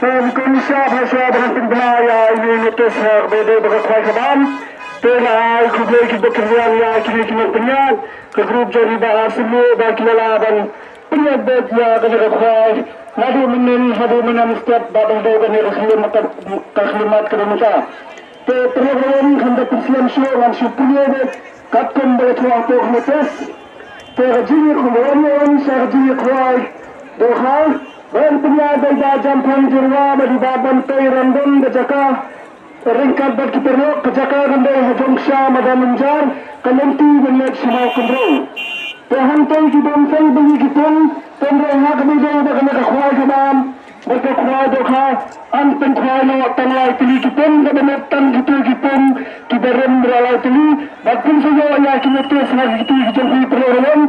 Komisa Hasyabah Pengbaya ini ngutus beda berkuai kebam. Tengah kubur kita kerjaan ya kini penyan ke grup jadi bahas semua bagi lawan penyebab ya kerja kuai. Hadu menem setiap babang dogan yang resmi mata kaklimat kerja. Terlalu hendak persiapan show dan syukurnya katkan beratuah untuk ngutus. Terjadi kemudian serjadi kuai dohal. Dan penyadai jam panjirwa bagi baban tay random kejaka ringkat bagi perlok kejaka randai hajong syam ada menjar kananti menyat semua kontrol terhantai kibang say bagi kitong tendrai hak bidang bagi nakakuai kabam nakakuai doka anteng kuai no tanglai tili kitong kabanatan kitong kibarem beralai tili bakun sayo ya kinetes hak kitong perlawanan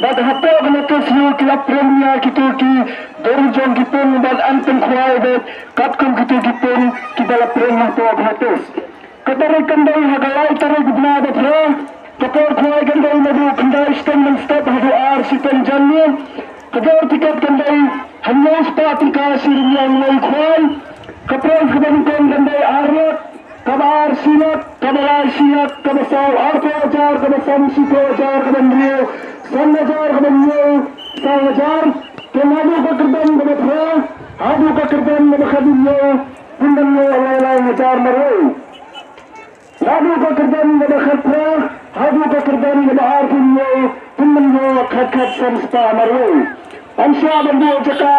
bad hapo kinetes yu kilap remnya kitong Dorjong kitong bal anteng kuai bet katkum kitong kibala premah to abhatos katare kandai hagalai tare gudna batra kapor kuai kandai madu kandai stand step hadu ar sitan janne kadar tikat kandai hanya sepati kasir yang mai kuai kapor kebankan kandai arot kabar sinat kabar sinat kabasau arto ajar kabasam sito ajar kabandrio sanajar kabandrio sawajar Kemadu kekerban berapa? Adu kekerban berkhadimnya, pundannya Allah hajar marwai. Adu kekerban berkhadra, adu kekerban berartinya, pundannya khat samsta marwai. Ansya bandu jaka,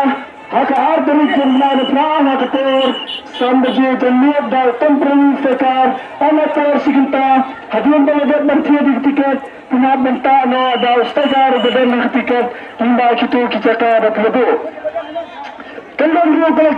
haka artani jumlah prah haka ter, sambaje janniyat dal temporary sekar, amator sikinta, hadian balagat bertiada tiket. Punah benta no ada ustazar beden tiket hingga kita kicaka berlebu. Kendang dua kalau